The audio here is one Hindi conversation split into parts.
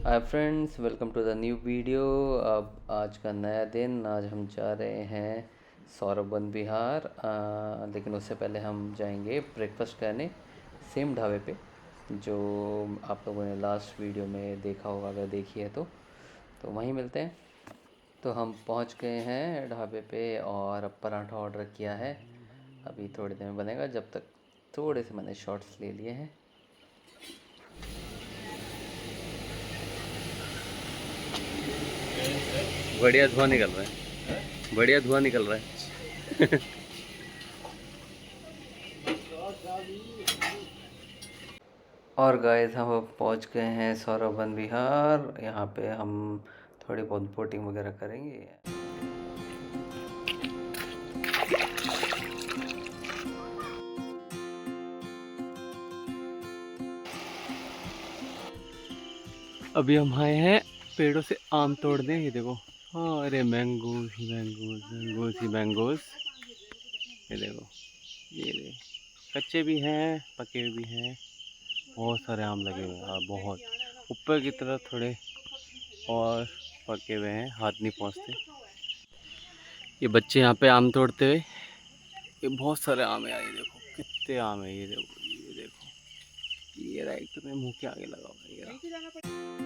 Hi friends, welcome to the new video. अब आज का नया दिन। आज हम जा रहे हैं सौरभ वन विहार, लेकिन उससे पहले हम जाएंगे ब्रेकफास्ट करने सेम ढाबे पे जो आप लोगों ने लास्ट वीडियो में देखा होगा। अगर देखी है तो वहीं मिलते हैं। तो हम पहुंच गए हैं ढाबे पे और अब पराठा ऑर्डर किया है। अभी थोड़ी देर में बनेगा। जब तक थोड़े से मैंने शॉर्ट्स ले लिए हैं। बढ़िया धुआं निकल रहा है। बढ़िया धुआं निकल रहा है। और गाइस, हम अब पहुंच गए हैं सौरभ वन विहार। यहाँ पे हम थोड़ी बहुत बोटिंग वगैरह करेंगे। अभी हम आए हैं पेड़ों से आम तोड़ने। ये देखो। हाँ, अरे मैंगोज ही मैंगोज, मैंगोज ही मैंगोज। ये देखो, ये देखो, कच्चे भी हैं, पके भी हैं। बहुत सारे आम लगे हुए हैं, बहुत ऊपर की तरफ थोड़े और पके हुए हैं, हाथ नहीं पहुँचते। ये बच्चे यहाँ पे आम तोड़ते हुए। ये बहुत सारे आम है यार, ये देखो कितने आम है। ये देखो, ये देखो, ये रहा एक तो मेरे मुंह के आगे लगा हुआ है, ये रहा।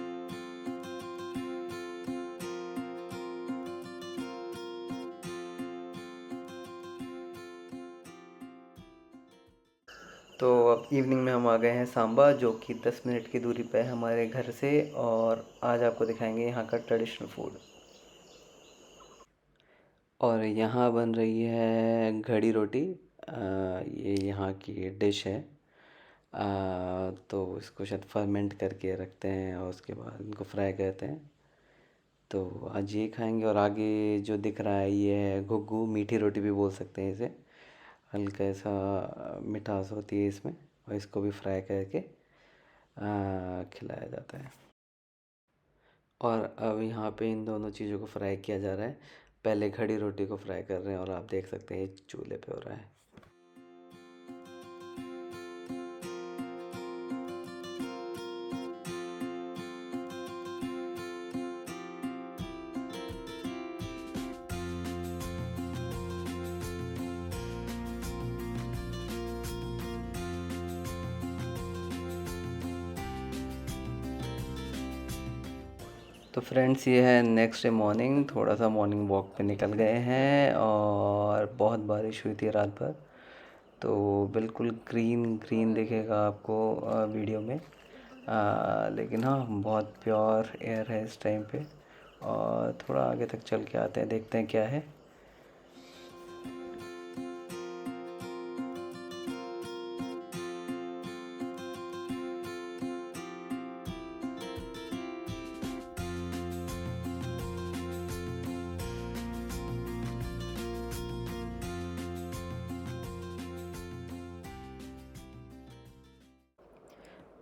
तो अब इवनिंग में हम आ गए हैं सांबा, जो कि 10 मिनट की दूरी पे है हमारे घर से। और आज आपको दिखाएंगे यहाँ का ट्रेडिशनल फूड। और यहाँ बन रही है घड़ी रोटी। ये यहाँ की डिश है। तो इसको शायद फर्मेंट करके रखते हैं और उसके बाद इनको फ्राई करते हैं। तो आज ये खाएंगे। और आगे जो दिख रहा है ये है घुग्गू, मीठी रोटी भी बोल सकते हैं इसे। हल्का सा मिठास होती है इसमें। और इसको भी फ्राई करके खिलाया जाता है। और अब यहाँ पे इन दोनों चीज़ों को फ्राई किया जा रहा है। पहले घड़ी रोटी को फ्राई कर रहे हैं और आप देख सकते हैं ये चूल्हे पे हो रहा है। तो फ्रेंड्स, ये है नेक्स्ट डे मॉर्निंग। थोड़ा सा मॉर्निंग वॉक पे निकल गए हैं और बहुत बारिश हुई थी रात भर। तो बिल्कुल ग्रीन ग्रीन दिखेगा आपको वीडियो में। लेकिन हाँ, बहुत प्योर एयर है इस टाइम पे। और थोड़ा आगे तक चल के आते हैं, देखते हैं क्या है।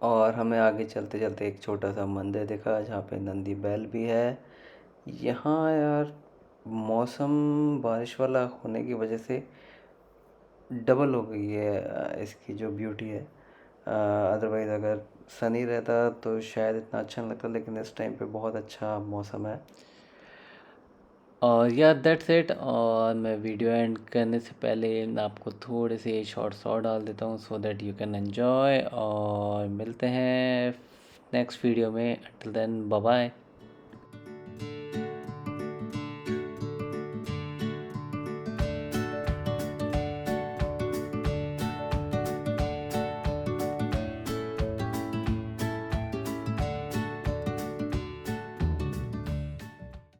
और हमें आगे चलते चलते एक छोटा सा मंदिर दिखा जहाँ पे नंदी बैल भी है। यहाँ यार मौसम बारिश वाला होने की वजह से डबल हो गई है इसकी जो ब्यूटी है। अदरवाइज़ अगर सनी रहता तो शायद इतना अच्छा नहीं लगता, लेकिन इस टाइम पे बहुत अच्छा मौसम है। और या दैट्स इट। और मैं वीडियो एंड करने से पहले आपको थोड़े से शॉर्ट्स और डाल देता हूँ so that you can enjoy. और मिलते हैं नेक्स्ट वीडियो में। Until then, bye bye.